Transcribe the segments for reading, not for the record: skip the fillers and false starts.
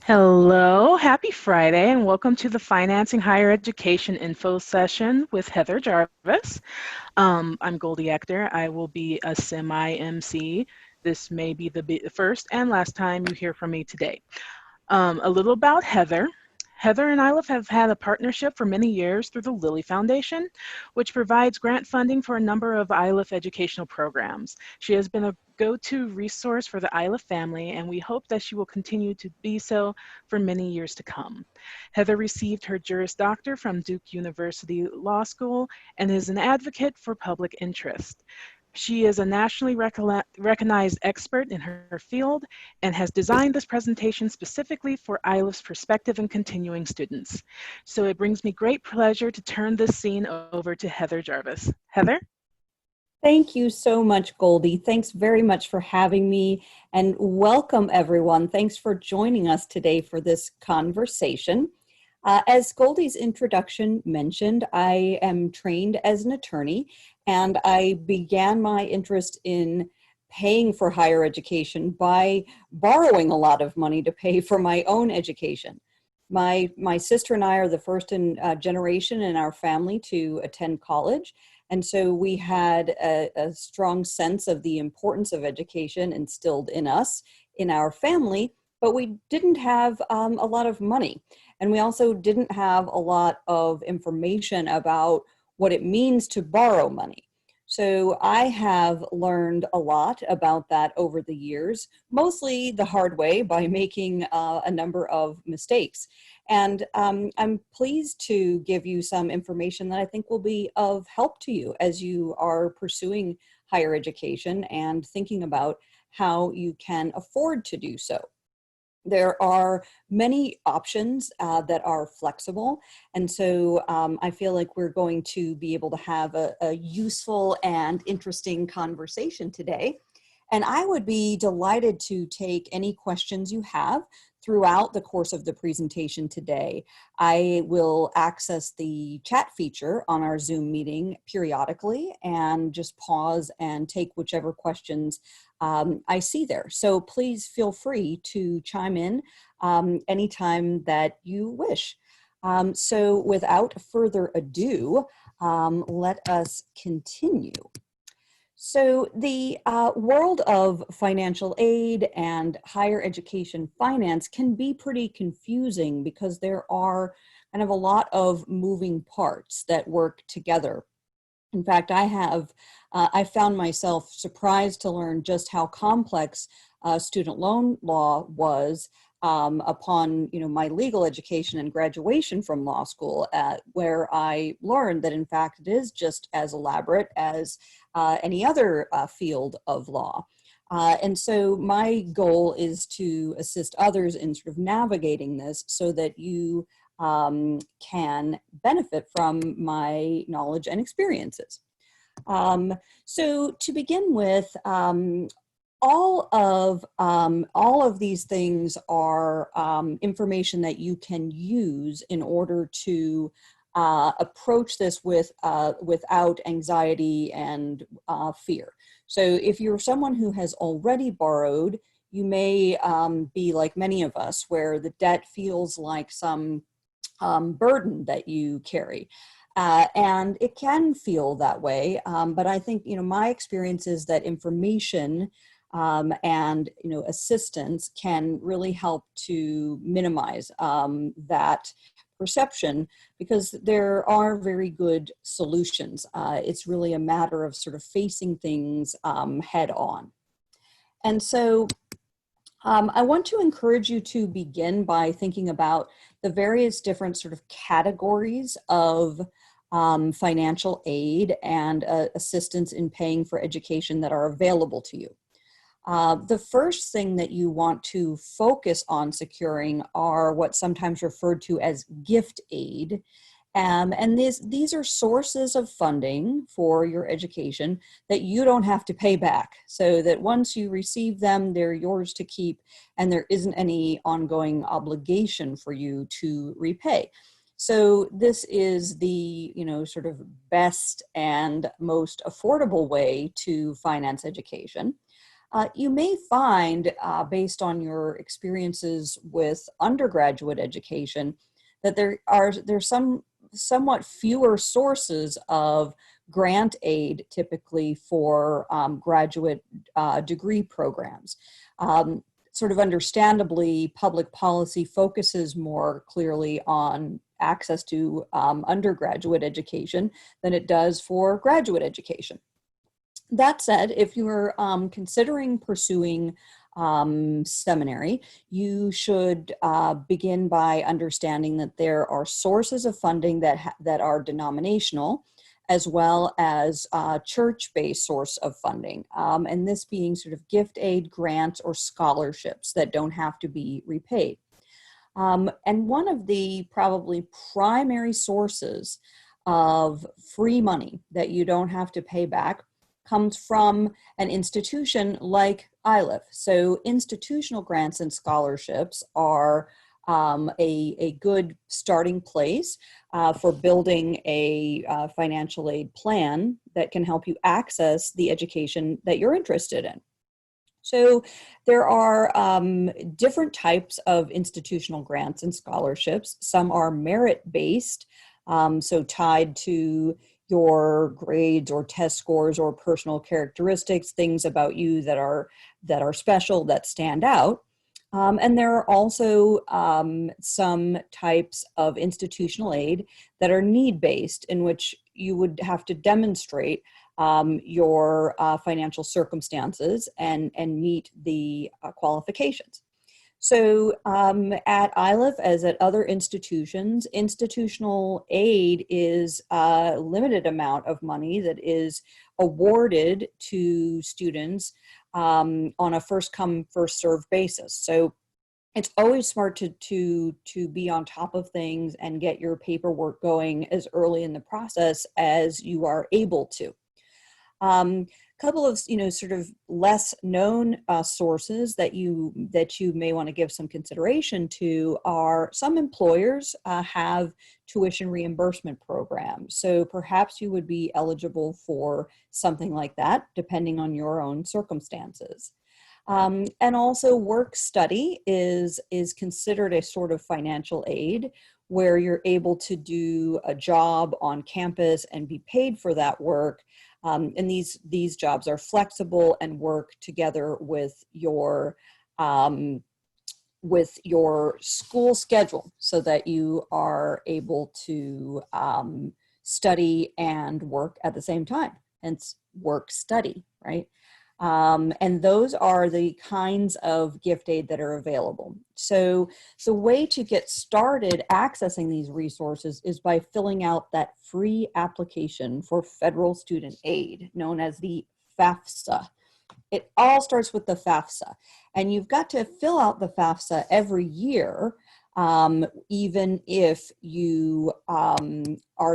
Hello, happy Friday, and welcome to the Financing Higher Education Info Session with Heather Jarvis. I'm Goldie Ector. I will be a semi-MC. This may be the first and last time you hear from me today. A little about Heather. Heather and Iliff have had a partnership for many years through the Lilly Foundation, which provides grant funding for a number of Iliff educational programs. She has been a go-to resource for the Iliff family, and we hope that she will continue to be so for many years to come. Heather received her Juris Doctor from Duke University Law School and is an advocate for public interest. She is a nationally recognized expert in her field and has designed this presentation specifically for Iliff's prospective and continuing students. So it brings me great pleasure to turn this scene over to Heather Jarvis. Heather? Thank you so much, Goldie. Thanks very much for having me, and welcome everyone. Thanks for joining us today for this conversation. As Goldie's introduction mentioned, I am trained as an attorney, and I began my interest in paying for higher education by borrowing a lot of money to pay for my own education. My sister and I are the first generation in our family to attend college. And so we had a strong sense of the importance of education instilled in us, in our family, but we didn't have a lot of money. And we also didn't have a lot of information about what it means to borrow money. So I have learned a lot about that over the years, mostly the hard way by making a number of mistakes. And I'm pleased to give you some information that I think will be of help to you as you are pursuing higher education and thinking about how you can afford to do so. There are many options that are flexible. And so I feel like we're going to be able to have a useful and interesting conversation today. And I would be delighted to take any questions you have throughout the course of the presentation today. I will access the chat feature on our Zoom meeting periodically and just pause and take whichever questions I see there. So please feel free to chime in anytime that you wish. So without further ado, let us continue. So the world of financial aid and higher education finance can be pretty confusing because there are kind of a lot of moving parts that work together. In fact, I found myself surprised to learn just how complex student loan law was upon my legal education and graduation from law school, where I learned that in fact it is just as elaborate as any other field of law. And so my goal is to assist others in sort of navigating this so that you can benefit from my knowledge and experiences. So to begin with, all of these things are information that you can use in order to approach this without anxiety and fear. So if you're someone who has already borrowed, you may be like many of us, where the debt feels like some burden that you carry. And it can feel that way, but I think my experience is that information and assistance can really help to minimize that perception, because there are very good solutions. It's really a matter of sort of facing things head on. And so I want to encourage you to begin by thinking about the various different sort of categories of financial aid and assistance in paying for education that are available to you. The first thing that you want to focus on securing are what's sometimes referred to as gift aid. And these are sources of funding for your education that you don't have to pay back, so that once you receive them, they're yours to keep, and there isn't any ongoing obligation for you to repay. So this is the sort of best and most affordable way to finance education. You may find, based on your experiences with undergraduate education, that there's somewhat fewer sources of grant aid typically for graduate degree programs. Sort of understandably, public policy focuses more clearly on access to undergraduate education than it does for graduate education. That said, if you're considering pursuing seminary, you should begin by understanding that there are sources of funding that are denominational, as well as church-based source of funding, and this being sort of gift aid, grants, or scholarships that don't have to be repaid. And one of the probably primary sources of free money that you don't have to pay back comes from an institution like Iliff. So institutional grants and scholarships are a good starting place for building a financial aid plan that can help you access the education that you're interested in. So there are different types of institutional grants and scholarships. Some are merit-based, so tied to your grades or test scores or personal characteristics, things about you that are special, that stand out. And there are also some types of institutional aid that are need-based, in which you would have to demonstrate your financial circumstances and meet the qualifications. So at Iliff, as at other institutions, institutional aid is a limited amount of money that is awarded to students on a first come, first served basis. So it's always smart to be on top of things and get your paperwork going as early in the process as you are able to. Couple of sort of less known sources that you may want to give some consideration to are some employers have tuition reimbursement programs. So perhaps you would be eligible for something like that, depending on your own circumstances. And also work study is considered a sort of financial aid, where you're able to do a job on campus and be paid for that work. And these jobs are flexible and work together with your school schedule, so that you are able to study and work at the same time, hence work study, right? And those are the kinds of gift aid that are available. So the way to get started accessing these resources is by filling out that free application for federal student aid, known as the Fafsa. It all starts with the Fafsa, and you've got to fill out the Fafsa every year, even if you are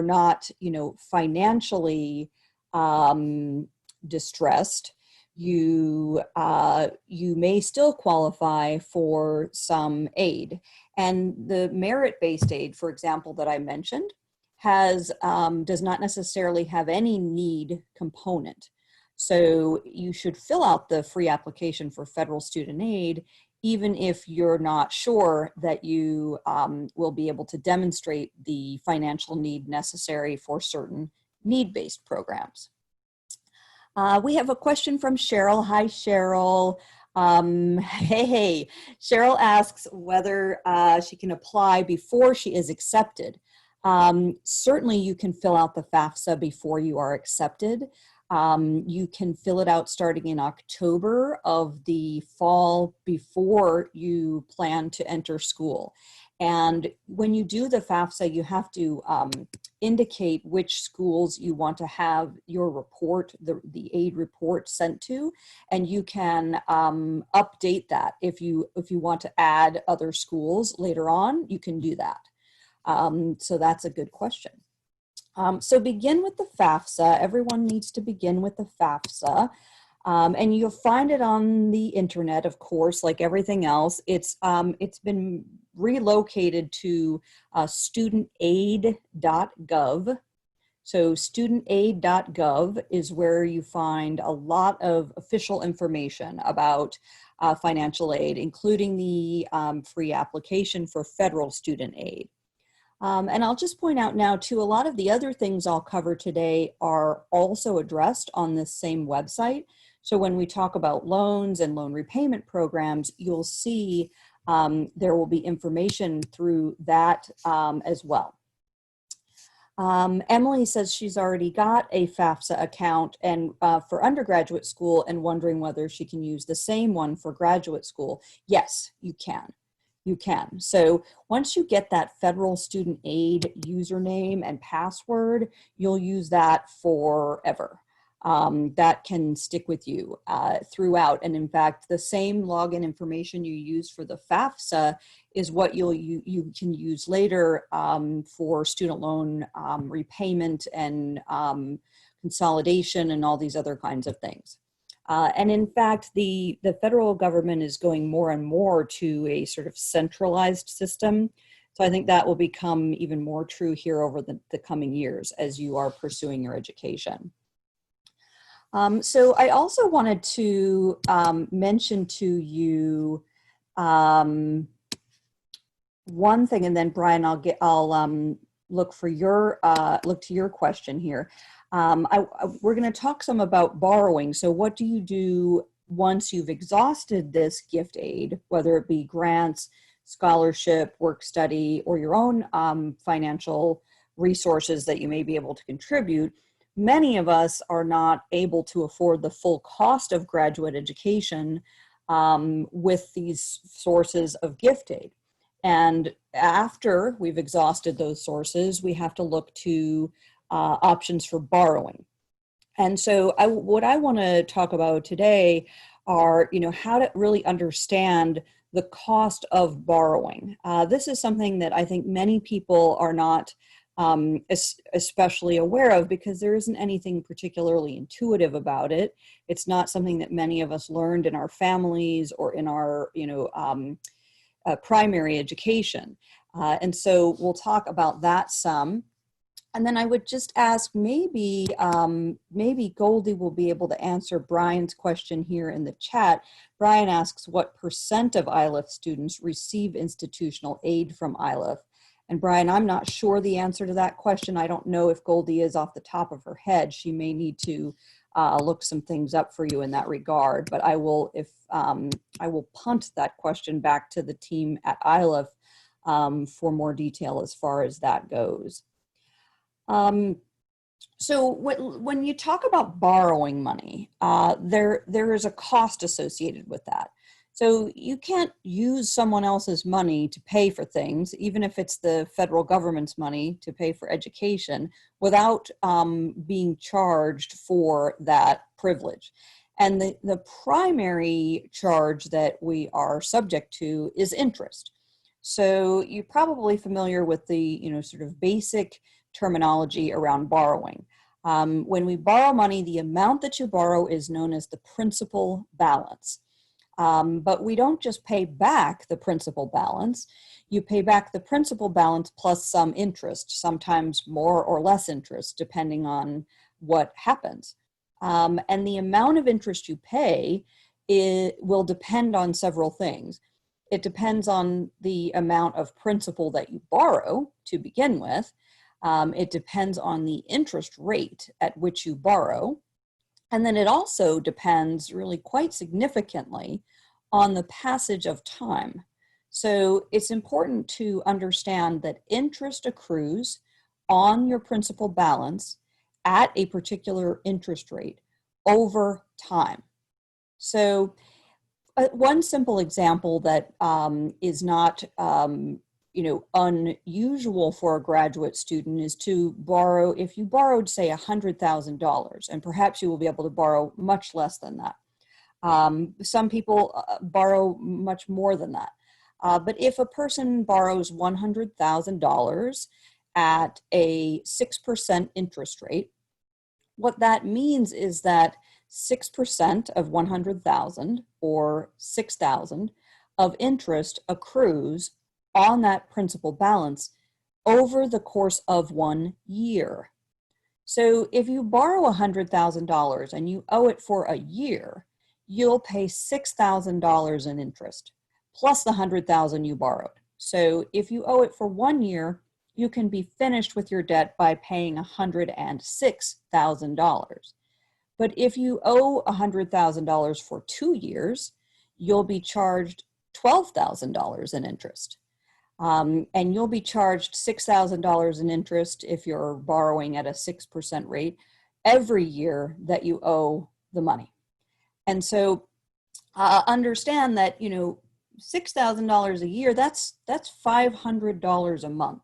not, financially distressed. You may still qualify for some aid. And the merit-based aid, for example, that I mentioned, does not necessarily have any need component. So you should fill out the free application for federal student aid, even if you're not sure that you will be able to demonstrate the financial need necessary for certain need-based programs. We have a question from Cheryl. Hi, Cheryl. Hey. Cheryl asks whether she can apply before she is accepted. Certainly you can fill out the FAFSA before you are accepted. You can fill it out starting in October of the fall before you plan to enter school. And when you do the FAFSA, you have to indicate which schools you want to have your report, the aid report, sent to, and you can update that. If you want to add other schools later on, you can do that. So that's a good question. So begin with the FAFSA. Everyone needs to begin with the FAFSA. And you'll find it on the internet, of course, like everything else. It's been relocated to studentaid.gov. So studentaid.gov is where you find a lot of official information about financial aid, including the free application for federal student aid. And I'll just point out now too, a lot of the other things I'll cover today are also addressed on this same website. So when we talk about loans and loan repayment programs, you'll see there will be information through that as well. Emily says she's already got a Fafsa account and for undergraduate school and wondering whether she can use the same one for graduate school. Yes, you can. You can. So once you get that federal student aid username and password, you'll use that forever. That can stick with you throughout. And in fact, the same login information you use for the FAFSA is what you can use later for student loan repayment and consolidation and all these other kinds of things. And in fact, the federal government is going more and more to a sort of centralized system. So I think that will become even more true here over the coming years as you are pursuing your education. So I also wanted to mention to you one thing, and then Brian, I'll look to your question here. We're going to talk some about borrowing. So what do you do once you've exhausted this gift aid, whether it be grants, scholarship, work study, or your own financial resources that you may be able to contribute? Many of us are not able to afford the full cost of graduate education with these sources of gift aid. And after we've exhausted those sources, we have to look to options for borrowing. And so what I want to talk about today are, how to really understand the cost of borrowing. This is something that I think many people are not especially aware of because there isn't anything particularly intuitive about it. It's not something that many of us learned in our families or in our, primary education. And so we'll talk about that some. And then I would just ask maybe Goldie will be able to answer Brian's question here in the chat. Brian asks, what % of Iliff students receive institutional aid from Iliff? And Brian, I'm not sure the answer to that question. I don't know if Goldie is off the top of her head. She may need to look some things up for you in that regard. But I will punt that question back to the team at Iliff for more detail as far as that goes. So when you talk about borrowing money, there is a cost associated with that. So you can't use someone else's money to pay for things, even if it's the federal government's money to pay for education, without being charged for that privilege. And the primary charge that we are subject to is interest. So you're probably familiar with the sort of basic terminology around borrowing. When we borrow money, the amount that you borrow is known as the principal balance. But we don't just pay back the principal balance. You pay back the principal balance plus some interest, sometimes more or less interest, depending on what happens. And the amount of interest you pay will depend on several things. It depends on the amount of principal that you borrow to begin with. It depends on the interest rate at which you borrow. And then it also depends really quite significantly on the passage of time. So it's important to understand that interest accrues on your principal balance at a particular interest rate over time. So one simple example that is not unusual for a graduate student is to borrow. If you borrowed, say, $100,000, and perhaps you will be able to borrow much less than that. Some people borrow much more than that. But if a person borrows $100,000 at a 6% interest rate, what that means is that 6% of 100,000 or 6,000 of interest accrues on that principal balance over the course of 1 year. So if you borrow $100,000 and you owe it for a year, you'll pay $6,000 in interest plus the $100,000 you borrowed. So if you owe it for 1 year, you can be finished with your debt by paying $106,000. But if you owe $100,000 for 2 years, you'll be charged $12,000 in interest. And you'll be charged $6,000 in interest if you're borrowing at a 6% rate every year that you owe the money. And so understand that, $6,000 a year, that's $500 a month.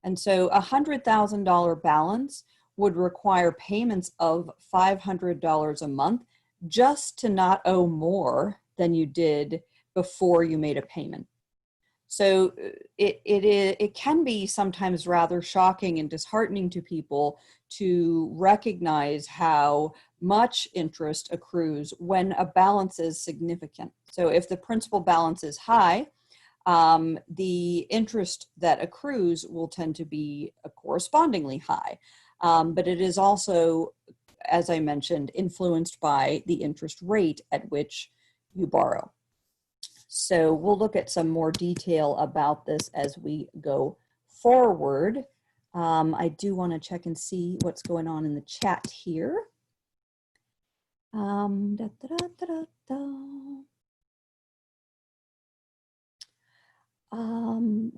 And so a $100,000 balance would require payments of $500 a month just to not owe more than you did before you made a payment. So it can be sometimes rather shocking and disheartening to people to recognize how much interest accrues when a balance is significant. So if the principal balance is high, the interest that accrues will tend to be correspondingly high. But it is also, as I mentioned, influenced by the interest rate at which you borrow. So we'll look at some more detail about this as we go forward. I do want to check and see what's going on in the chat here.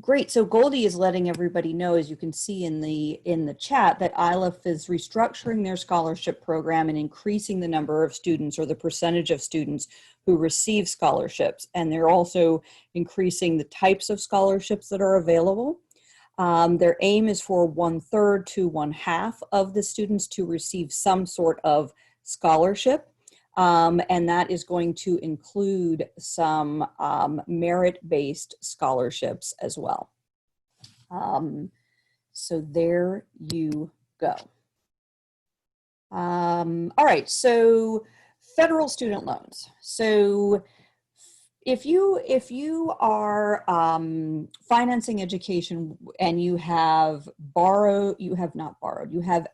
Great. So Goldie is letting everybody know, as you can see in the chat, that Iliff is restructuring their scholarship program and increasing the number of students or the percentage of students who receive scholarships. And they're also increasing the types of scholarships that are available. Their aim is for 1/3 to 1/2 of the students to receive some sort of scholarship. And that is going to include some merit-based scholarships as well. So there you go. All right, so federal student loans. So if you are financing education and you have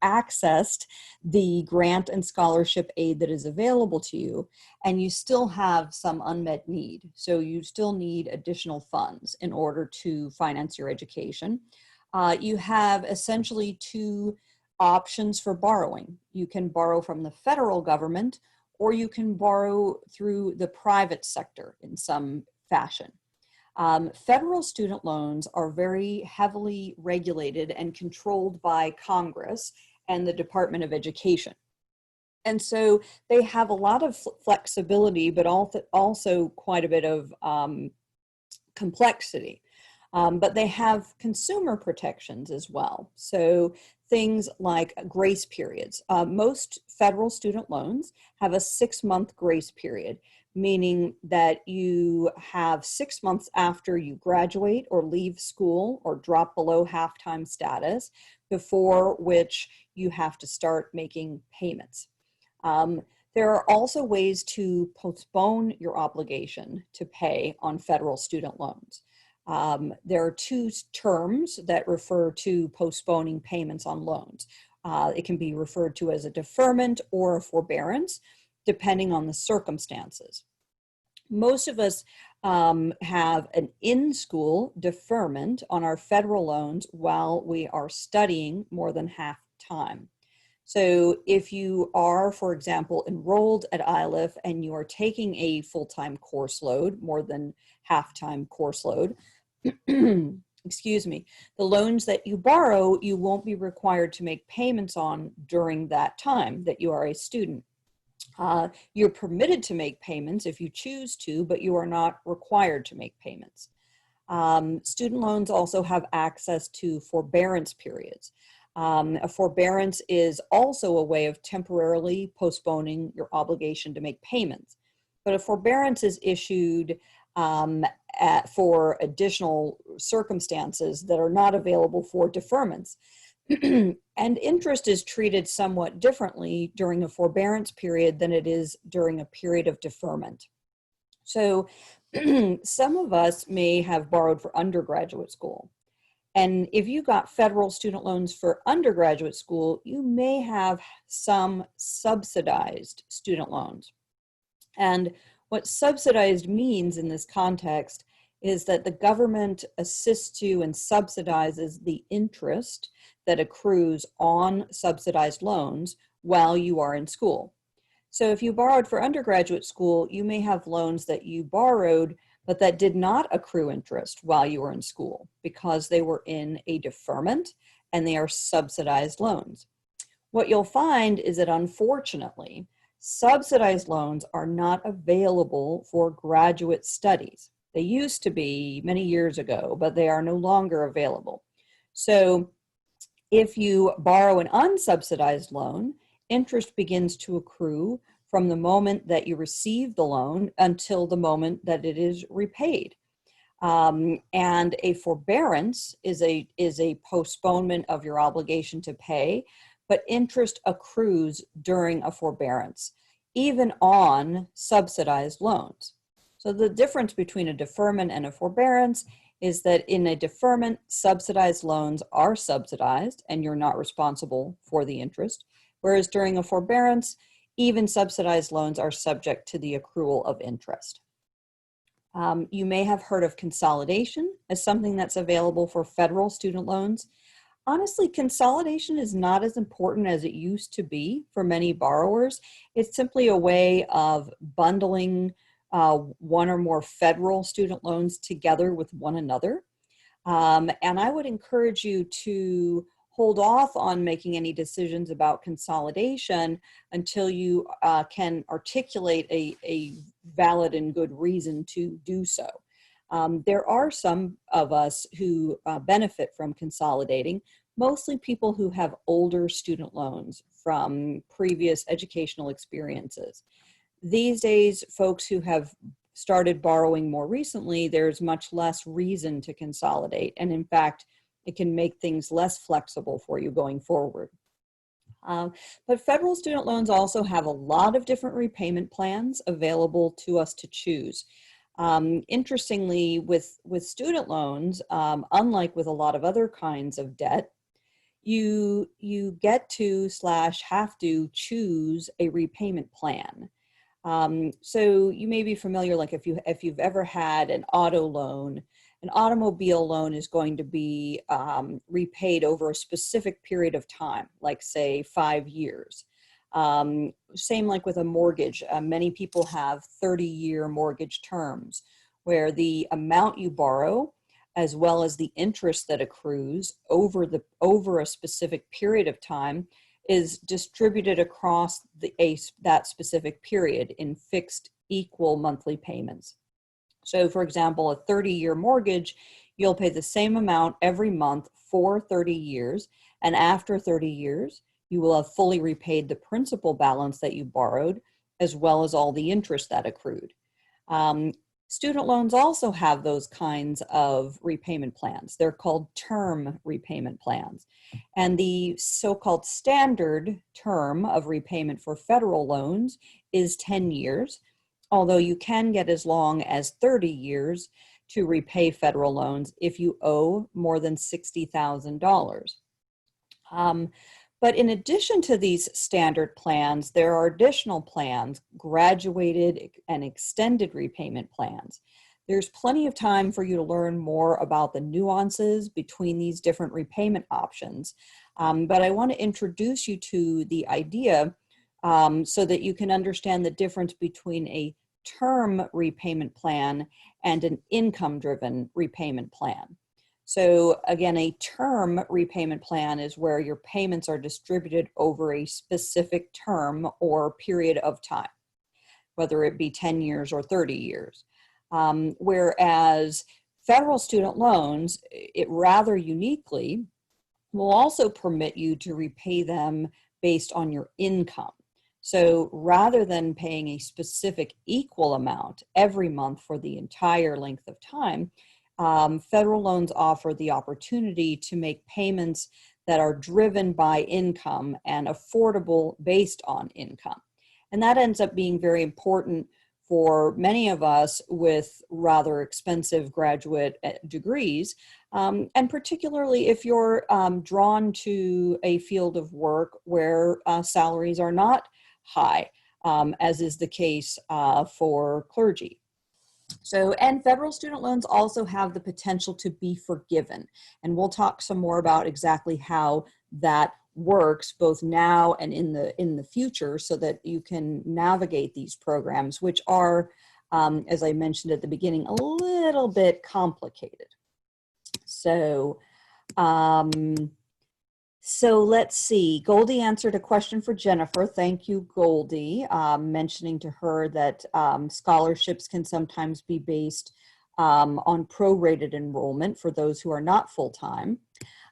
accessed the grant and scholarship aid that is available to you, and you still have some unmet need, so you still need additional funds in order to finance your education, you have essentially two options for borrowing. You can borrow from the federal government, or you can borrow through the private sector in some fashion. Federal student loans are very heavily regulated and controlled by Congress and the Department of Education. And so they have a lot of flexibility, but also quite a bit of complexity. But they have consumer protections as well. So things like grace periods. Most federal student loans have a 6-month grace period, meaning that you have 6 months after you graduate or leave school or drop below half-time status, before which you have to start making payments. There are also ways to postpone your obligation to pay on federal student loans. There are two terms that refer to postponing payments on loans. It can be referred to as a deferment or a forbearance, depending on the circumstances. Most of us have an in-school deferment on our federal loans while we are studying more than half time. So if you are, for example, enrolled at Iliff and you are taking a full-time course load, more than half-time course load, excuse me, the loans that you borrow, you won't be required to make payments on during that time that you are a student. You're permitted to make payments if you choose to, but you are not required to make payments. Student loans also have access to forbearance periods. A forbearance is also a way of temporarily postponing your obligation to make payments. But a forbearance is issued for additional circumstances that are not available for deferments. And interest is treated somewhat differently during a forbearance period than it is during a period of deferment. So some of us may have borrowed for undergraduate school. And if you got federal student loans for undergraduate school, you may have some subsidized student loans. And what subsidized means in this context is that the government assists you and subsidizes the interest that accrues on subsidized loans while you are in school. So if you borrowed for undergraduate school, you may have loans that you borrowed, but that did not accrue interest while you were in school because they were in a deferment and they are subsidized loans. What you'll find is that unfortunately, subsidized loans are not available for graduate studies. They used to be many years ago, but they are no longer available. So if you borrow an unsubsidized loan, interest begins to accrue from the moment that you receive the loan until the moment that it is repaid. And a forbearance is a postponement of your obligation to pay, but interest accrues during a forbearance, even on subsidized loans. So the difference between a deferment and a forbearance is that in a deferment, subsidized loans are subsidized and you're not responsible for the interest, whereas during a forbearance, even subsidized loans are subject to the accrual of interest. You may have heard of consolidation as something that's available for federal student loans. Honestly, consolidation is not as important as it used to be for many borrowers. It's simply a way of bundling one or more federal student loans together with one another. And I would encourage you to hold off on making any decisions about consolidation until you can articulate a valid and good reason to do so. There are some of us who benefit from consolidating, mostly people who have older student loans from previous educational experiences. These days, folks who have started borrowing more recently, there's much less reason to consolidate. And in fact, it can make things less flexible for you going forward. But federal student loans also have a lot of different repayment plans available to us to choose. Interestingly, with student loans, unlike with a lot of other kinds of debt, you get to / have to choose a repayment plan. So you may be familiar, like if you've ever had an auto loan, an automobile loan is going to be repaid over a specific period of time, like say 5 years. Same like with a mortgage. Many people have 30-year mortgage terms where the amount you borrow as well as the interest that accrues over a specific period of time is distributed across that specific period in fixed equal monthly payments. So for example, a 30-year mortgage, you'll pay the same amount every month for 30 years. And after 30 years, you will have fully repaid the principal balance that you borrowed, as well as all the interest that accrued. Student loans also have those kinds of repayment plans. They're called term repayment plans. And the so-called standard term of repayment for federal loans is 10 years, although you can get as long as 30 years to repay federal loans if you owe more than $60,000. But in addition to these standard plans, there are additional plans, graduated and extended repayment plans. There's plenty of time for you to learn more about the nuances between these different repayment options. But I want to introduce you to the idea so that you can understand the difference between a term repayment plan and an income-driven repayment plan. So again, a term repayment plan is where your payments are distributed over a specific term or period of time, whether it be 10 years or 30 years. Whereas federal student loans, it rather uniquely will also permit you to repay them based on your income. So rather than paying a specific equal amount every month for the entire length of time, federal loans offer the opportunity to make payments that are driven by income and affordable based on income. And that ends up being very important for many of us with rather expensive graduate degrees, and particularly if you're drawn to a field of work where salaries are not high, as is the case for clergy. So, and federal student loans also have the potential to be forgiven. And we'll talk some more about exactly how that works both now and in the future, so that you can navigate these programs, which are, as I mentioned at the beginning, a little bit complicated. So, let's see. Goldie answered a question for Jennifer. Thank you, Goldie, mentioning to her that scholarships can sometimes be based on prorated enrollment for those who are not full-time.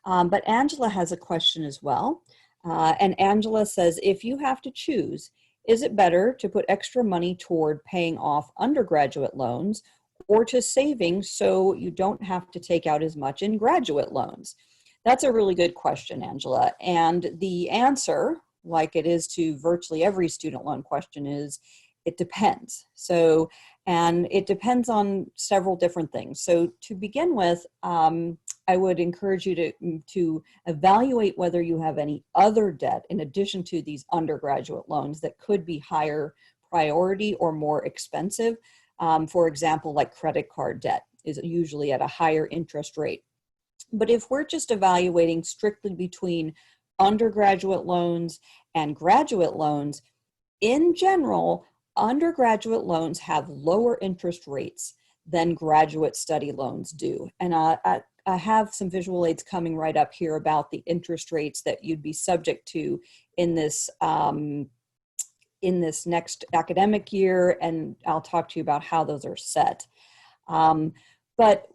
But Angela has a question as well. And Angela says, if you have to choose, is it better to put extra money toward paying off undergraduate loans or to saving so you don't have to take out as much in graduate loans? That's a really good question, Angela. And the answer, like it is to virtually every student loan question, is it depends. So, and it depends on several different things. So to begin with, I would encourage you to evaluate whether you have any other debt in addition to these undergraduate loans that could be higher priority or more expensive. For example, like credit card debt is usually at a higher interest rate. But if we're just evaluating strictly between undergraduate loans and graduate loans, in general, undergraduate loans have lower interest rates than graduate study loans do. And I have some visual aids coming right up here about the interest rates that you'd be subject to in this next academic year, and I'll talk to you about how those are set. But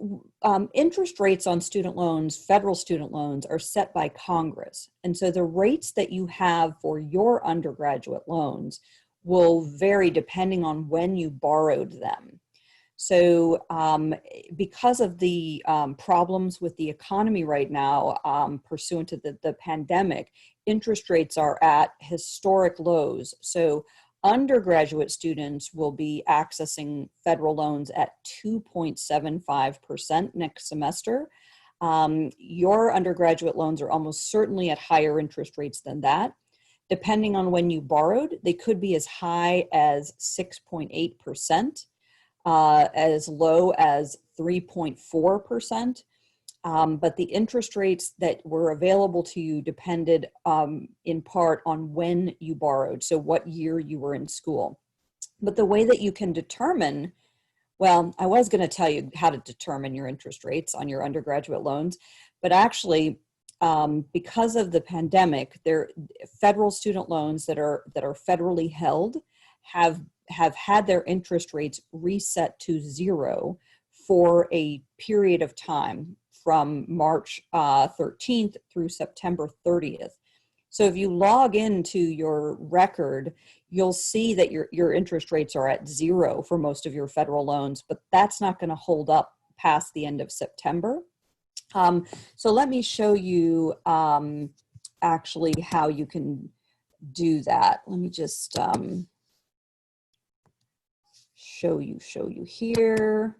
interest rates on student loans, federal student loans, are set by Congress. And so the rates that you have for your undergraduate loans will vary depending on when you borrowed them. So because of the problems with the economy right now, pursuant to the pandemic, interest rates are at historic lows. So undergraduate students will be accessing federal loans at 2.75% next semester. Your undergraduate loans are almost certainly at higher interest rates than that. Depending on when you borrowed, they could be as high as 6.8%, as low as 3.4%. But the interest rates that were available to you depended in part on when you borrowed, so what year you were in school. But the way that you can determine, well, I was going to tell you how to determine your interest rates on your undergraduate loans, but actually, because of the pandemic, federal student loans that are federally held have had their interest rates reset to zero for a period of time, from March 13th through September 30th. So if you log into your record, you'll see that your interest rates are at zero for most of your federal loans, but that's not going to hold up past the end of September. So let me show you actually how you can do that. Let me just show you here.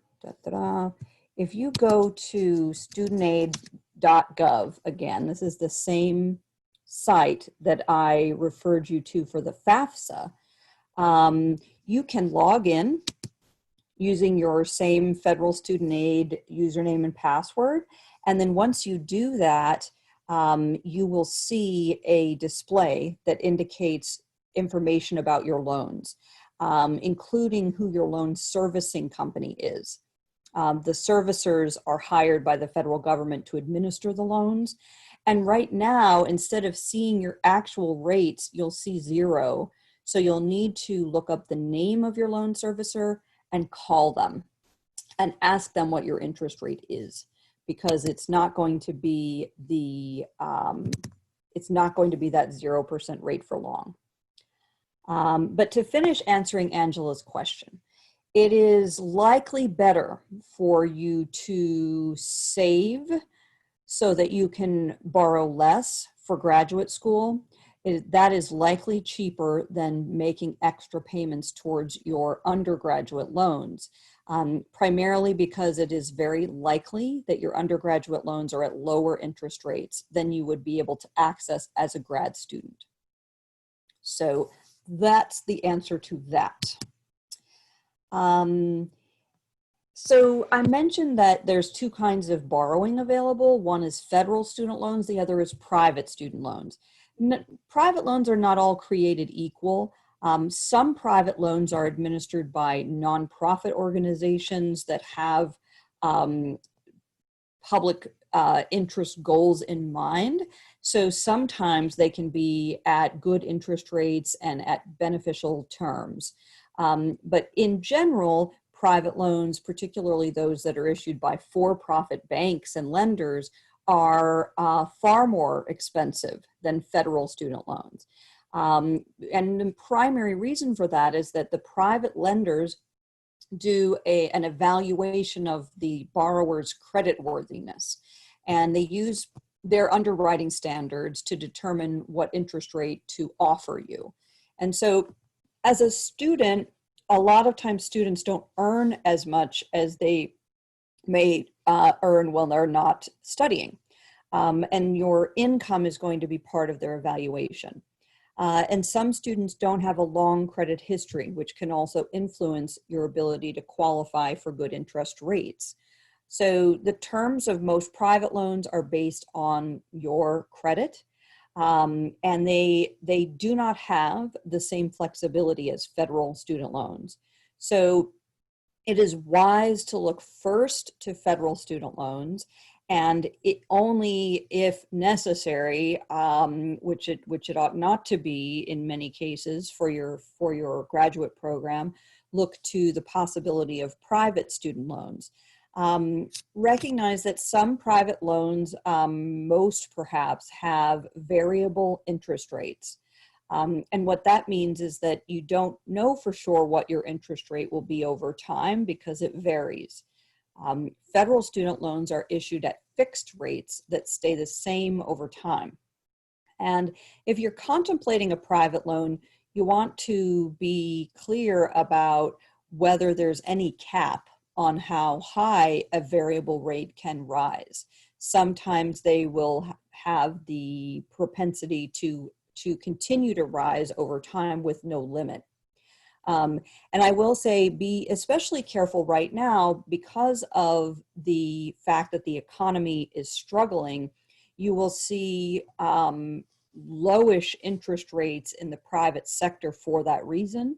If you go to studentaid.gov, again, this is the same site that I referred you to for the FAFSA, you can log in using your same federal student aid username and password. And then once you do that, you will see a display that indicates information about your loans, including who your loan servicing company is. The servicers are hired by the federal government to administer the loans. And right now, instead of seeing your actual rates, you'll see zero. So you'll need to look up the name of your loan servicer and call them and ask them what your interest rate is, because it's not going to be that 0% rate for long. But to finish answering Angela's question, it is likely better for you to save so that you can borrow less for graduate school. that is likely cheaper than making extra payments towards your undergraduate loans, primarily because it is very likely that your undergraduate loans are at lower interest rates than you would be able to access as a grad student. So that's the answer to that. So I mentioned that there's two kinds of borrowing available. One is federal student loans, the other is private student loans. Private loans are not all created equal. Some private loans are administered by nonprofit organizations that have public interest goals in mind. So sometimes they can be at good interest rates and at beneficial terms. But in general, private loans, particularly those that are issued by for-profit banks and lenders, are far more expensive than federal student loans. And the primary reason for that is that the private lenders do an evaluation of the borrower's creditworthiness, and they use their underwriting standards to determine what interest rate to offer you. And so as a student, a lot of times students don't earn as much as they may earn when they're not studying. And your income is going to be part of their evaluation. And some students don't have a long credit history, which can also influence your ability to qualify for good interest rates. So the terms of most private loans are based on your credit, and they do not have the same flexibility as federal student loans. So it is wise to look first to federal student loans, and it only if necessary, which it ought not to be in many cases for your graduate program, look to the possibility of private student loans. Recognize that some private loans, most perhaps, have variable interest rates. And what that means is that you don't know for sure what your interest rate will be over time because it varies. Federal student loans are issued at fixed rates that stay the same over time. And if you're contemplating a private loan, you want to be clear about whether there's any cap on how high a variable rate can rise. Sometimes they will have the propensity to continue to rise over time with no limit. And I will say, be especially careful right now because of the fact that the economy is struggling. You will see lowish interest rates in the private sector for that reason.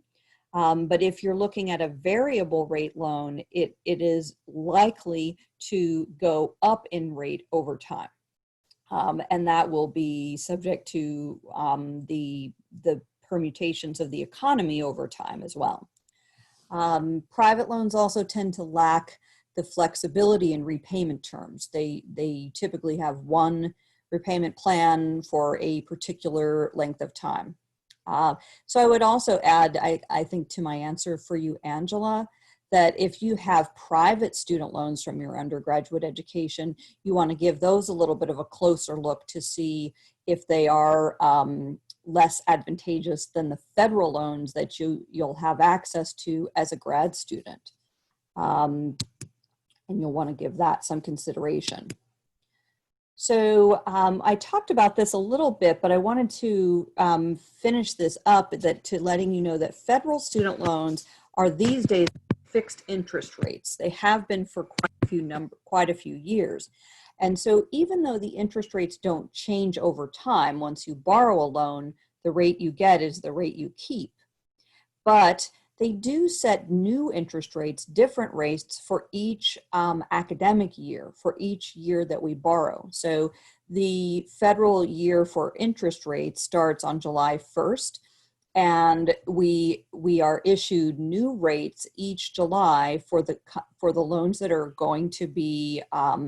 But if you're looking at a variable rate loan, it is likely to go up in rate over time. And that will be subject to the permutations of the economy over time as well. Private loans also tend to lack the flexibility in repayment terms. They typically have one repayment plan for a particular length of time. So I would also add, I think, to my answer for you, Angela, that if you have private student loans from your undergraduate education, you want to give those a little bit of a closer look to see if they are less advantageous than the federal loans that you'll have access to as a grad student. And you'll want to give that some consideration. So I talked about this a little bit, but I wanted to finish this up to letting you know that federal student loans are these days fixed interest rates. They have been for quite a few years. And so even though the interest rates don't change over time, once you borrow a loan, the rate you get is the rate you keep. But they do set new interest rates, different rates for each academic year, for each year that we borrow. So the federal year for interest rates starts on July 1st, and we are issued new rates each July for the loans that are going to be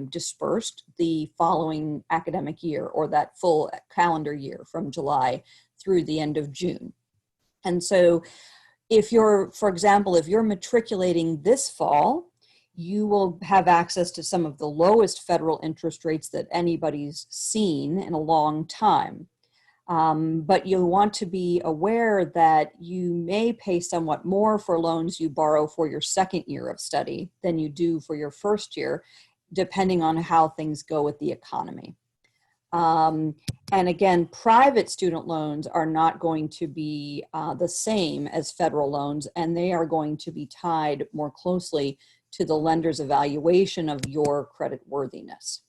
dispersed the following academic year, or that full calendar year from July through the end of June. And so if you're, for example, if you're matriculating this fall, you will have access to some of the lowest federal interest rates that anybody's seen in a long time. But you'll want to be aware that you may pay somewhat more for loans you borrow for your second year of study than you do for your first year, depending on how things go with the economy. And again, private student loans are not going to be the same as federal loans, and they are going to be tied more closely to the lender's evaluation of your credit worthiness.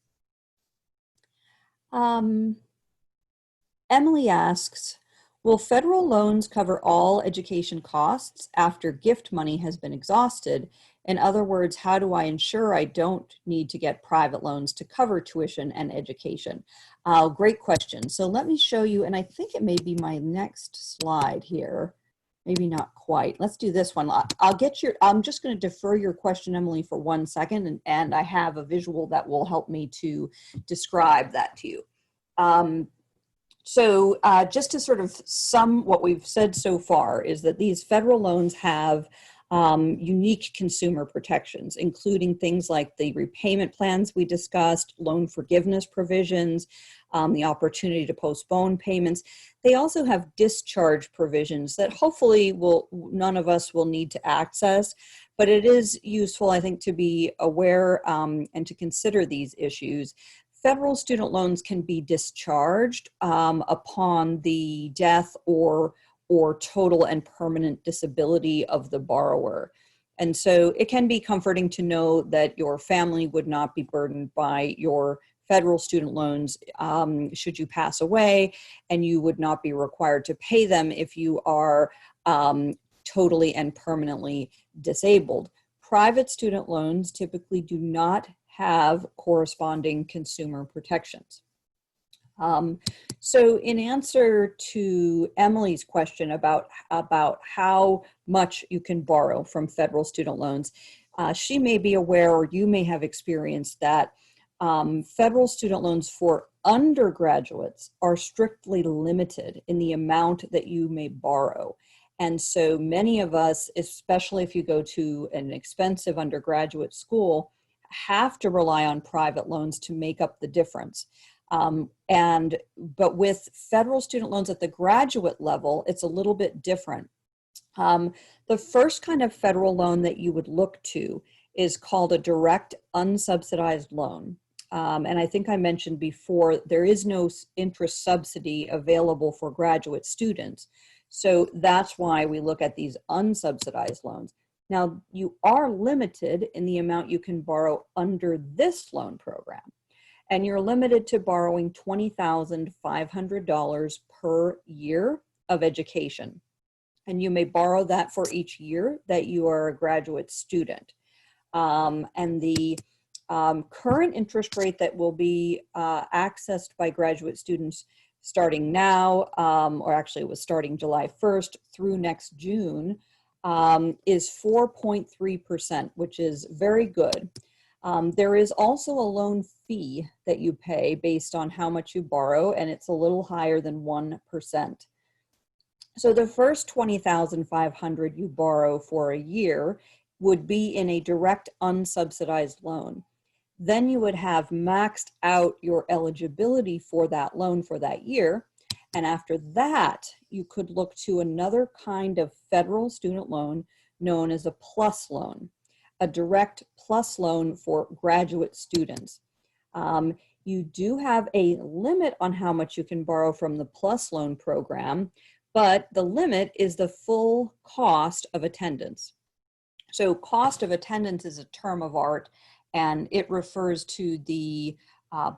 Emily asks, will federal loans cover all education costs after gift money has been exhausted? In other words, how do I ensure I don't need to get private loans to cover tuition and education? Great question. So let me show you, and I think it may be my next slide here. Maybe not quite. Let's do this one. I'm just going to defer your question, Emily, for 1 second, and I have a visual that will help me to describe that to you. So just to sort of sum what we've said so far is that these federal loans have unique consumer protections, including things like the repayment plans we discussed, loan forgiveness provisions, the opportunity to postpone payments. They also have discharge provisions that hopefully none of us will need to access, but it is useful, I think, to be aware and to consider these issues. Federal student loans can be discharged upon the death or total and permanent disability of the borrower. And so it can be comforting to know that your family would not be burdened by your federal student loans should you pass away, and you would not be required to pay them if you are totally and permanently disabled. Private student loans typically do not have corresponding consumer protections. So in answer to Emily's question about how much you can borrow from federal student loans, she may be aware, or you may have experienced, that federal student loans for undergraduates are strictly limited in the amount that you may borrow. And so many of us, especially if you go to an expensive undergraduate school, have to rely on private loans to make up the difference. But with federal student loans at the graduate level, it's a little bit different. The first kind of federal loan that you would look to is called a direct unsubsidized loan. And I think I mentioned before, there is no interest subsidy available for graduate students. So that's why we look at these unsubsidized loans. Now, you are limited in the amount you can borrow under this loan program. And you're limited to borrowing $20,500 per year of education. And you may borrow that for each year that you are a graduate student. And the current interest rate that will be accessed by graduate students starting now, or actually it was starting July 1st through next June, is 4.3%, which is very good. There is also a loan fee that you pay based on how much you borrow, and it's a little higher than 1%. So the first $20,500 you borrow for a year would be in a direct unsubsidized loan. Then you would have maxed out your eligibility for that loan for that year. And after that, you could look to another kind of federal student loan known as a PLUS loan, a direct PLUS loan for graduate students. You do have a limit on how much you can borrow from the PLUS loan program, but the limit is the full cost of attendance. So cost of attendance is a term of art, and it refers to the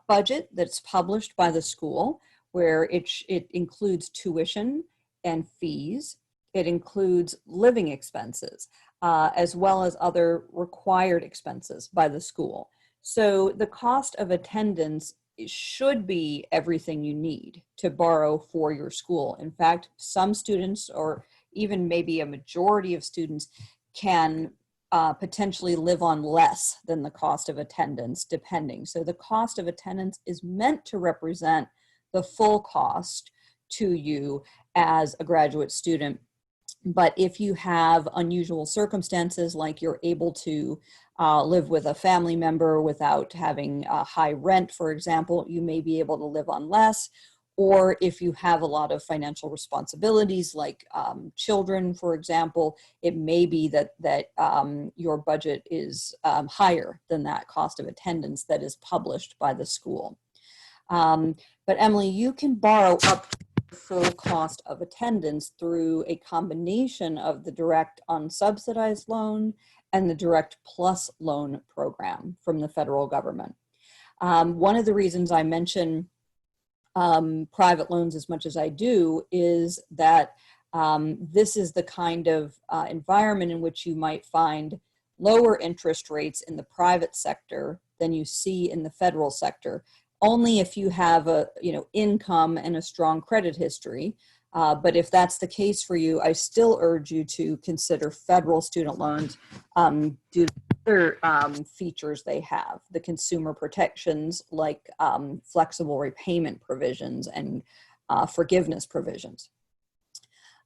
budget that's published by the school, where it includes tuition and fees. It includes living expenses, as well as other required expenses by the school. So the cost of attendance should be everything you need to borrow for your school. In fact, some students, or even maybe a majority of students, can potentially live on less than the cost of attendance, depending. So the cost of attendance is meant to represent the full cost to you as a graduate student. But if you have unusual circumstances, like you're able to live with a family member without having high rent, for example, you may be able to live on less. or if you have a lot of financial responsibilities like children, for example, it may be that your budget is higher than that cost of attendance that is published by the school. But Emily, you can borrow up to the full cost of attendance through a combination of the direct unsubsidized loan and the direct plus loan program from the federal government. One of the reasons I mention private loans as much as I do is that this is the kind of environment in which you might find lower interest rates in the private sector than you see in the federal sector, only if you have a income and a strong credit history. But if that's the case for you, I still urge you to consider federal student loans due to other features they have, the consumer protections like flexible repayment provisions and forgiveness provisions.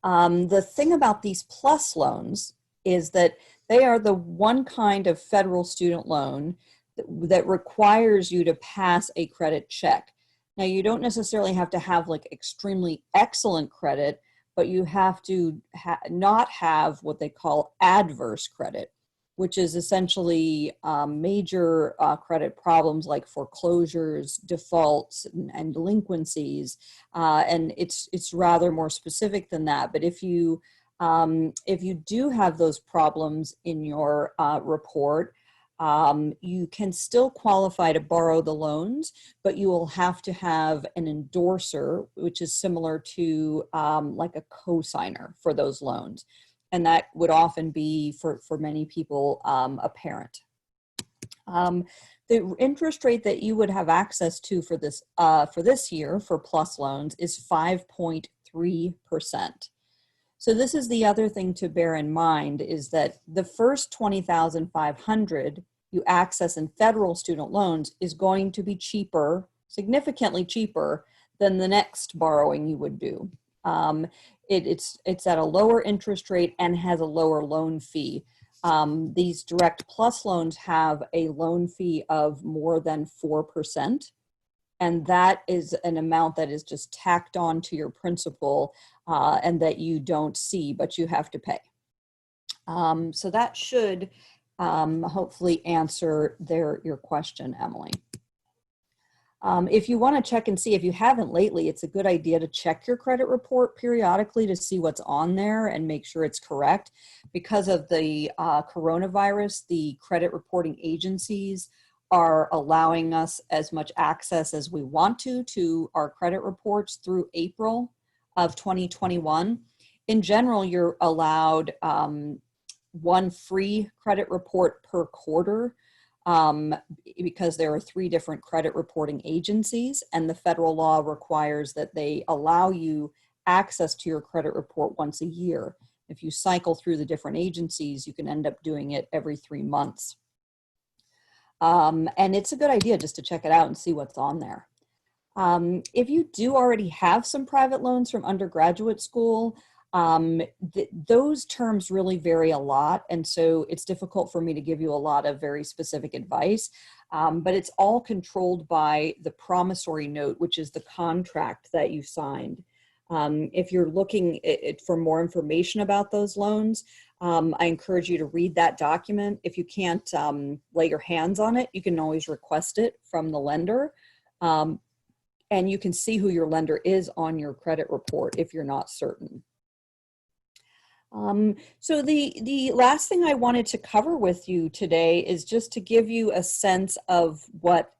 The thing about these plus loans is that they are the one kind of federal student loan that requires you to pass a credit check. Now, you don't necessarily have to have like extremely excellent credit, but you have to not have what they call adverse credit, which is essentially major credit problems like foreclosures, defaults, and delinquencies. And it's rather more specific than that. But if you do have those problems in your report, you can still qualify to borrow the loans, but you will have to have an endorser, which is similar to like a cosigner for those loans. And that would often be, for many people, a parent. The interest rate that you would have access to for this year for plus loans is 5.3%. So this is the other thing to bear in mind, is that the first $20,500 you access in federal student loans is going to be cheaper, significantly cheaper than the next borrowing you would do. It's at a lower interest rate and has a lower loan fee. These direct plus loans have a loan fee of more than 4%. And that is an amount that is just tacked on to your principal and that you don't see, but you have to pay. So that should hopefully answer your question, Emily. If you want to check and see, if you haven't lately, it's a good idea to check your credit report periodically to see what's on there and make sure it's correct. Because of the coronavirus, the credit reporting agencies are allowing us as much access as we want to our credit reports through April of 2021. In general, you're allowed one free credit report per quarter because there are 3 different credit reporting agencies, and the federal law requires that they allow you access to your credit report once a year. If you cycle through the different agencies, you can end up doing it every 3 months. And it's a good idea just to check it out and see what's on there. If you do already have some private loans from undergraduate school, those terms really vary a lot. And so it's difficult for me to give you a lot of very specific advice, but it's all controlled by the promissory note, which is the contract that you signed. If you're looking for more information about those loans, I encourage you to read that document. If you can't lay your hands on it, you can always request it from the lender. And you can see who your lender is on your credit report if you're not certain. So the last thing I wanted to cover with you today is just to give you a sense of what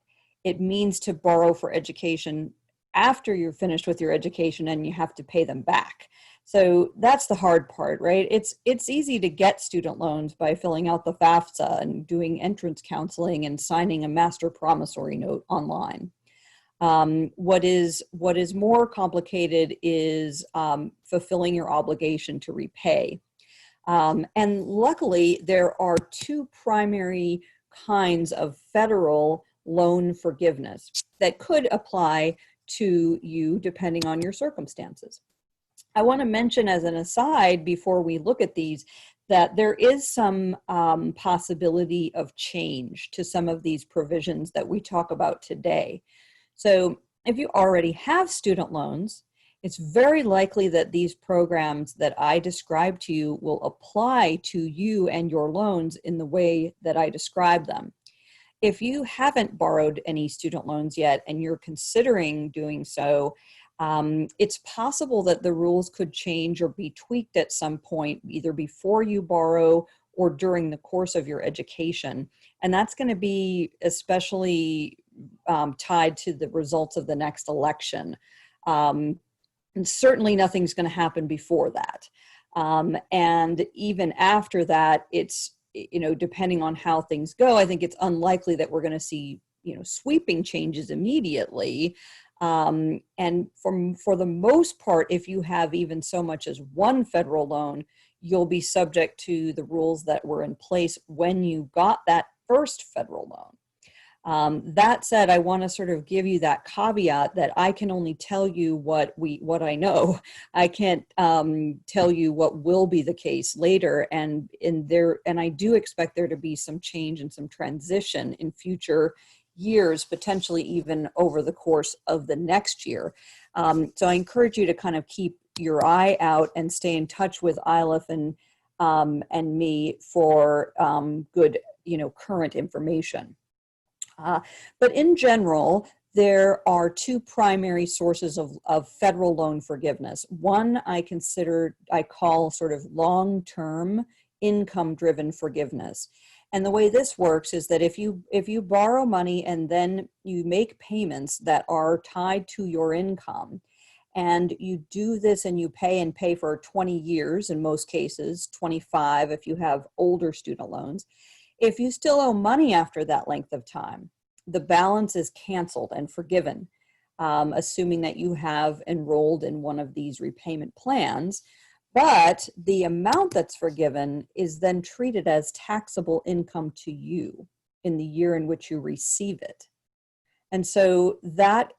it means to borrow for education after you're finished with your education and you have to pay them back. So that's the hard part, right? It's easy to get student loans by filling out the Fafsa and doing entrance counseling and signing a master promissory note online. What is more complicated is fulfilling your obligation to repay. And luckily, there are 2 primary kinds of federal loan forgiveness that could apply to you depending on your circumstances. I want to mention as an aside before we look at these that there is some possibility of change to some of these provisions that we talk about today. So If you already have student loans, it's very likely that these programs that I described to you will apply to you and your loans in the way that I described them. If you haven't borrowed any student loans yet and you're considering doing so, it's possible that the rules could change or be tweaked at some point, either before you borrow or during the course of your education. And that's going to be especially tied to the results of the next election. And certainly nothing's going to happen before that. And even after that, it's, depending on how things go, I think it's unlikely that we're going to see, sweeping changes immediately. And for the most part, if you have even so much as one federal loan, you'll be subject to the rules that were in place when you got that first federal loan. That said, I want to sort of give you that caveat that I can only tell you what I know. I can't tell you what will be the case later, and I do expect there to be some change and some transition in future years, potentially even over the course of the next year. So I encourage you to kind of keep your eye out and stay in touch with Iliff and me for good, current information. But in general, there are two primary sources of federal loan forgiveness. One I call sort of long-term income-driven forgiveness. And the way this works is that if you borrow money and then you make payments that are tied to your income, and you do this and you pay for 20 years in most cases, 25 if you have older student loans. If you still owe money after that length of time, the balance is canceled and forgiven, assuming that you have enrolled in one of these repayment plans. But the amount that's forgiven is then treated as taxable income to you in the year in which you receive it. And so that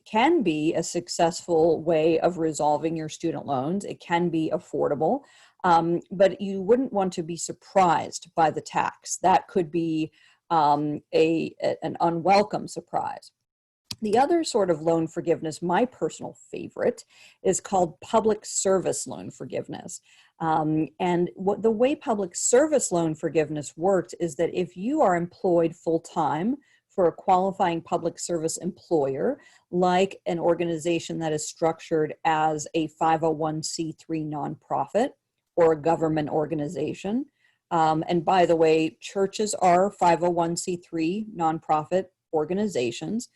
can be a successful way of resolving your student loans. It can be affordable, but you wouldn't want to be surprised by the tax. That could be an unwelcome surprise. The other sort of loan forgiveness, my personal favorite, is called public service loan forgiveness. And the way public service loan forgiveness works is that if you are employed full-time for a qualifying public service employer, like an organization that is structured as a 501c3 nonprofit or a government organization. And by the way, churches are 501c3 nonprofit organizations.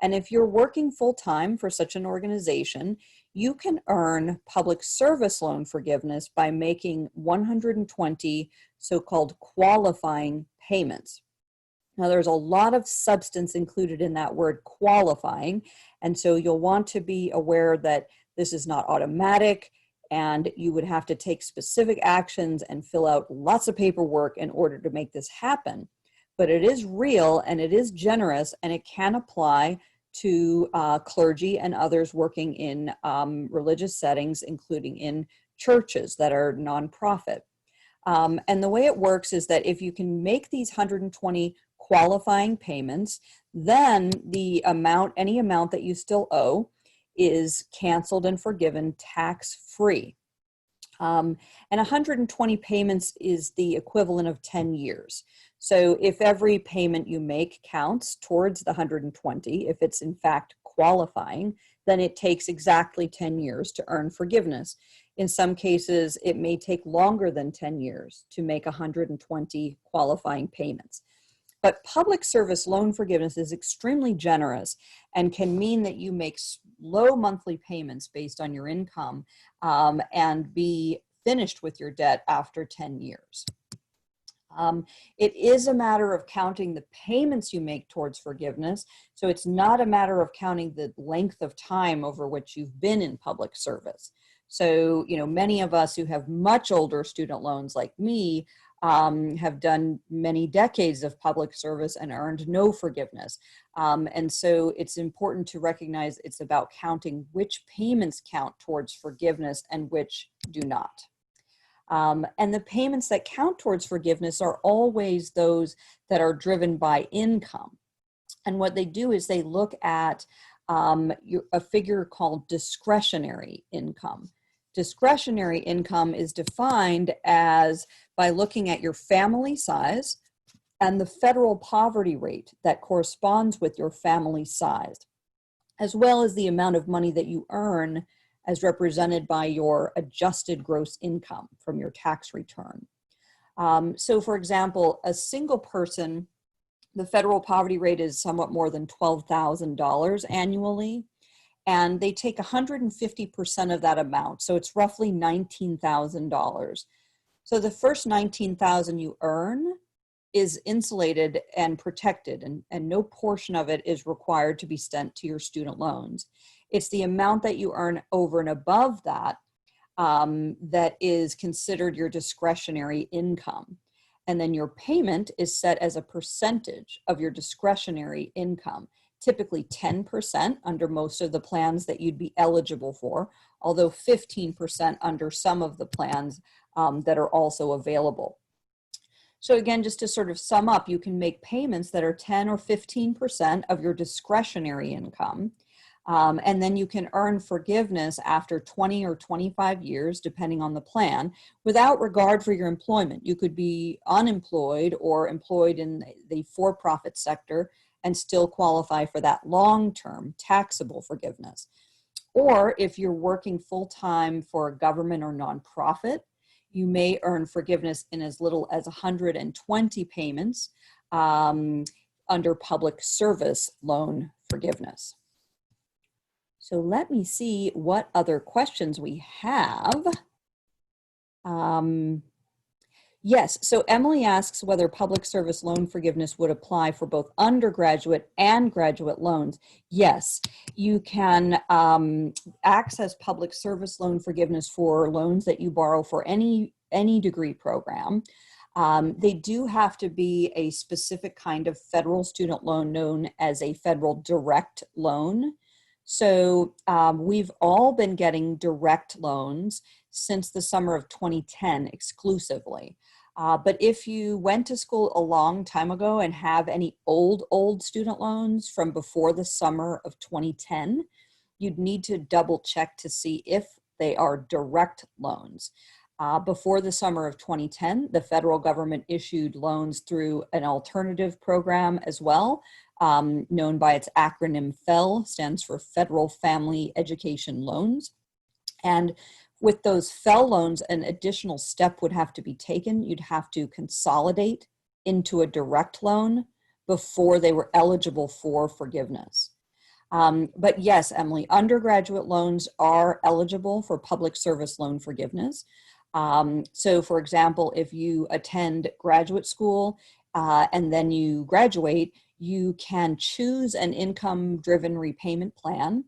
And if you're working full-time for such an organization, you can earn public service loan forgiveness by making 120 so-called qualifying payments. Now, there's a lot of substance included in that word qualifying, and so you'll want to be aware that this is not automatic, and you would have to take specific actions and fill out lots of paperwork in order to make this happen. But it is real, and it is generous, and it can apply to clergy and others working in religious settings, including in churches that are nonprofit. And the way it works is that if you can make these 120 qualifying payments, then any amount that you still owe is canceled and forgiven tax-free. And 120 payments is the equivalent of 10 years. So if every payment you make counts towards the 120, if it's in fact qualifying, then it takes exactly 10 years to earn forgiveness. In some cases, it may take longer than 10 years to make 120 qualifying payments. But public service loan forgiveness is extremely generous and can mean that you make low monthly payments based on your income and be finished with your debt after 10 years. It is a matter of counting the payments you make towards forgiveness. So it's not a matter of counting the length of time over which you've been in public service. So, many of us who have much older student loans like me have done many decades of public service and earned no forgiveness. And so it's important to recognize it's about counting which payments count towards forgiveness and which do not. And the payments that count towards forgiveness are always those that are driven by income. And what they do is they look at a figure called discretionary income. Discretionary income is defined as by looking at your family size and the federal poverty rate that corresponds with your family size, as well as the amount of money that you earn as represented by your adjusted gross income from your tax return. So for example, a single person, the federal poverty rate is somewhat more than $12,000 annually, and they take 150% of that amount. So it's roughly $19,000. So the first $19,000 you earn is insulated and protected, and no portion of it is required to be sent to your student loans. It's the amount that you earn over and above that that is considered your discretionary income. And then your payment is set as a percentage of your discretionary income, typically 10% under most of the plans that you'd be eligible for, although 15% under some of the plans that are also available. So again, just to sort of sum up, you can make payments that are 10 or 15% of your discretionary income. And then you can earn forgiveness after 20 or 25 years, depending on the plan, without regard for your employment. You could be unemployed or employed in the for-profit sector and still qualify for that long-term taxable forgiveness. Or if you're working full-time for a government or nonprofit, you may earn forgiveness in as little as 120 payments under public service loan forgiveness. So let me see what other questions we have. Yes, so Emily asks whether public service loan forgiveness would apply for both undergraduate and graduate loans. Yes, you can access public service loan forgiveness for loans that you borrow for any degree program. They do have to be a specific kind of federal student loan known as a federal direct loan. So we've all been getting direct loans since the summer of 2010 exclusively. But if you went to school a long time ago and have any old student loans from before the summer of 2010, you'd need to double check to see if they are direct loans. Before the summer of 2010, the federal government issued loans through an alternative program as well, known by its acronym FFEL, stands for Federal Family Education Loans. And with those FFEL loans, an additional step would have to be taken. You'd have to consolidate into a direct loan before they were eligible for forgiveness. But yes, Emily, undergraduate loans are eligible for public service loan forgiveness. So for example, if you attend graduate school and then you graduate, you can choose an income-driven repayment plan,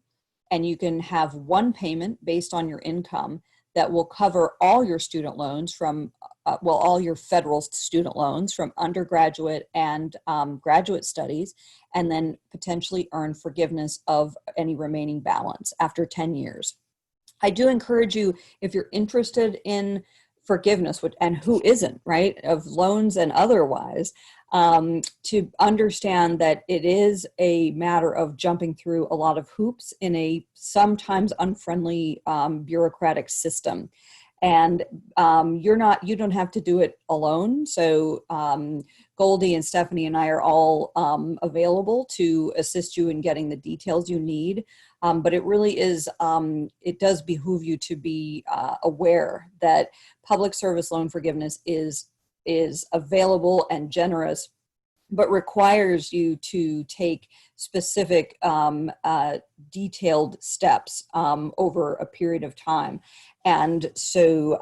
and you can have one payment based on your income that will cover all your student loans from, all your federal student loans from undergraduate and graduate studies, and then potentially earn forgiveness of any remaining balance after 10 years. I do encourage you, if you're interested in forgiveness, and who isn't, right, of loans and otherwise, to understand that it is a matter of jumping through a lot of hoops in a sometimes unfriendly bureaucratic system. And you don't have to do it alone. So Goldie and Stephanie and I are all available to assist you in getting the details you need. But it really is, it does behoove you to be aware that public service loan forgiveness is available and generous, but requires you to take specific detailed steps over a period of time. And so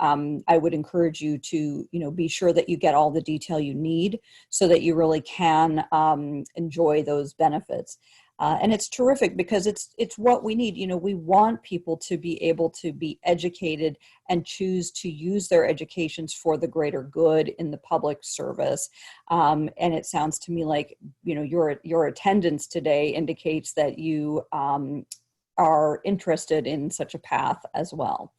I would encourage you to, be sure that you get all the detail you need so that you really can enjoy those benefits. And it's terrific because it's what we need. We want people to be able to be educated and choose to use their educations for the greater good in the public service. And it sounds to me like, your attendance today indicates that you are interested in such a path as well.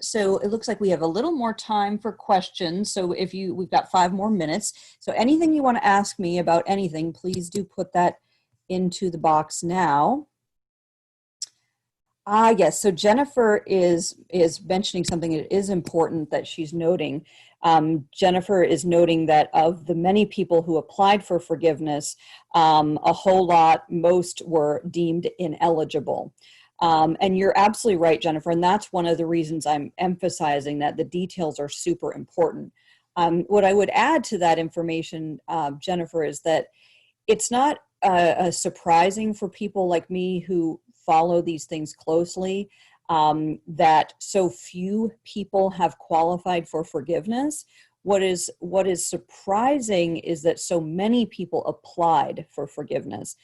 So it looks like we have a little more time for questions. So we've got 5 more minutes. So anything you want to ask me about anything, please do put that into the box now. Yes. So Jennifer is mentioning something that is important that she's noting. Jennifer is noting that of the many people who applied for forgiveness, a whole lot, most were deemed ineligible. And you're absolutely right, Jennifer. And that's one of the reasons I'm emphasizing that the details are super important. What I would add to that information, Jennifer, is that it's not surprising for people like me who follow these things closely that so few people have qualified for forgiveness. What is surprising is that so many people applied for forgiveness,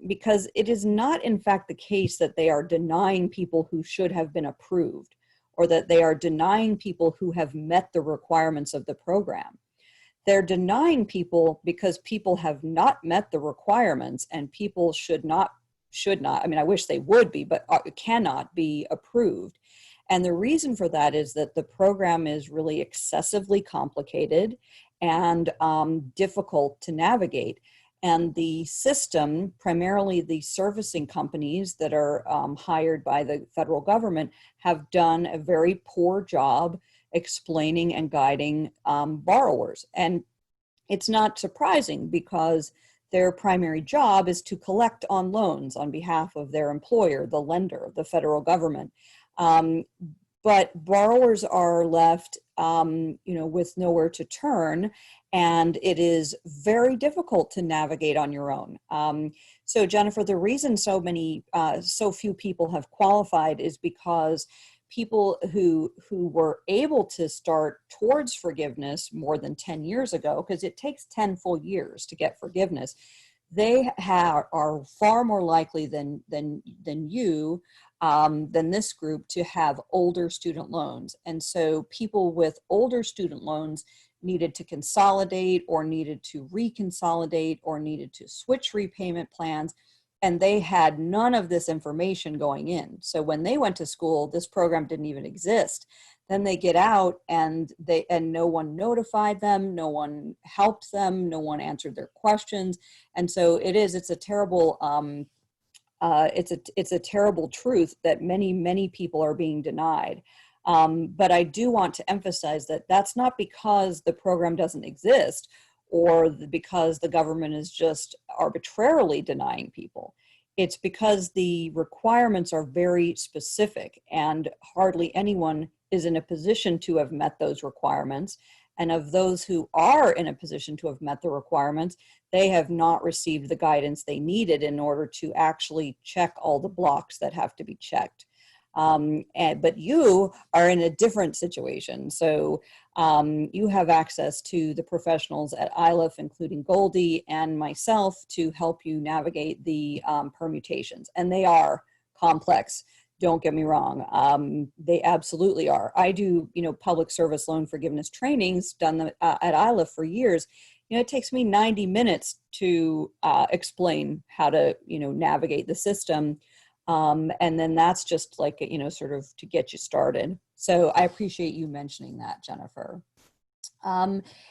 because it is not in fact the case that they are denying people who should have been approved, or that they are denying people who have met the requirements of the program. They're denying people because people have not met the requirements, and people should not, I mean, I wish they would be, but cannot be approved. And the reason for that is that the program is really excessively complicated and difficult to navigate. And the system, primarily the servicing companies that are hired by the federal government, have done a very poor job explaining and guiding borrowers. And it's not surprising, because their primary job is to collect on loans on behalf of their employer, the lender, the federal government. But borrowers are left, with nowhere to turn, and it is very difficult to navigate on your own. So, Jennifer, the reason so few people have qualified is because people who were able to start towards forgiveness more than 10 years ago, because it takes 10 full years to get forgiveness, they are far more likely than this group to have older student loans. And so people with older student loans needed to consolidate, or needed to reconsolidate, or needed to switch repayment plans. And they had none of this information going in. So when they went to school, this program didn't even exist. Then they get out, and no one notified them, no one helped them, no one answered their questions. And so it's a terrible it's a terrible truth that many people are being denied. But I do want to emphasize that that's not because the program doesn't exist, or because the government is just arbitrarily denying people. It's because the requirements are very specific, and hardly anyone is in a position to have met those requirements. And of those who are in a position to have met the requirements, they have not received the guidance they needed in order to actually check all the blocks that have to be checked. But you are in a different situation. So you have access to the professionals at Iliff, including Goldie and myself, to help you navigate the permutations. And they are complex. Don't get me wrong. They absolutely are. I do, public service loan forgiveness trainings done at Iliff for years. It takes me 90 minutes to explain how to, navigate the system. And then that's just like, sort of to get you started. So I appreciate you mentioning that, Jennifer.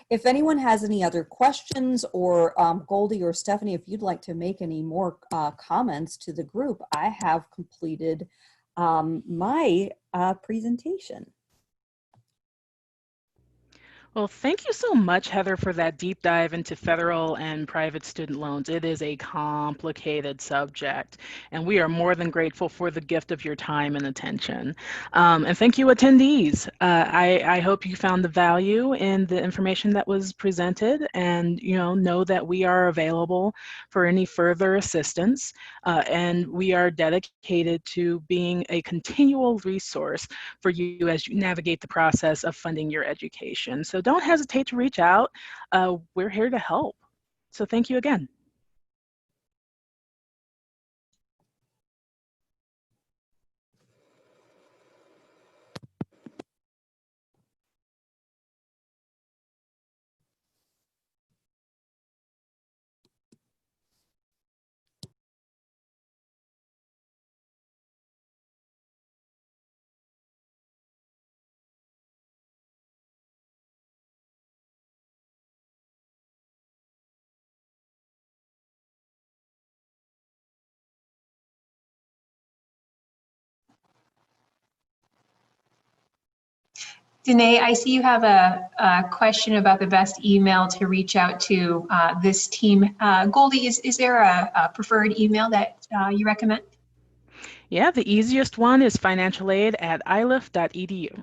If anyone has any other questions, or Goldie or Stephanie, if you'd like to make any more comments to the group, I have completed my presentation. Well, thank you so much, Heather, for that deep dive into federal and private student loans. It is a complicated subject, and we are more than grateful for the gift of your time and attention. And thank you, attendees. I hope you found the value in the information that was presented, and know that we are available for any further assistance. And we are dedicated to being a continual resource for you as you navigate the process of funding your education. So don't hesitate to reach out. We're here to help. So thank you again. Danae, I see you have a question about the best email to reach out to this team. Goldie, is there a preferred email that you recommend? Yeah, the easiest one is financialaid@iliff.edu.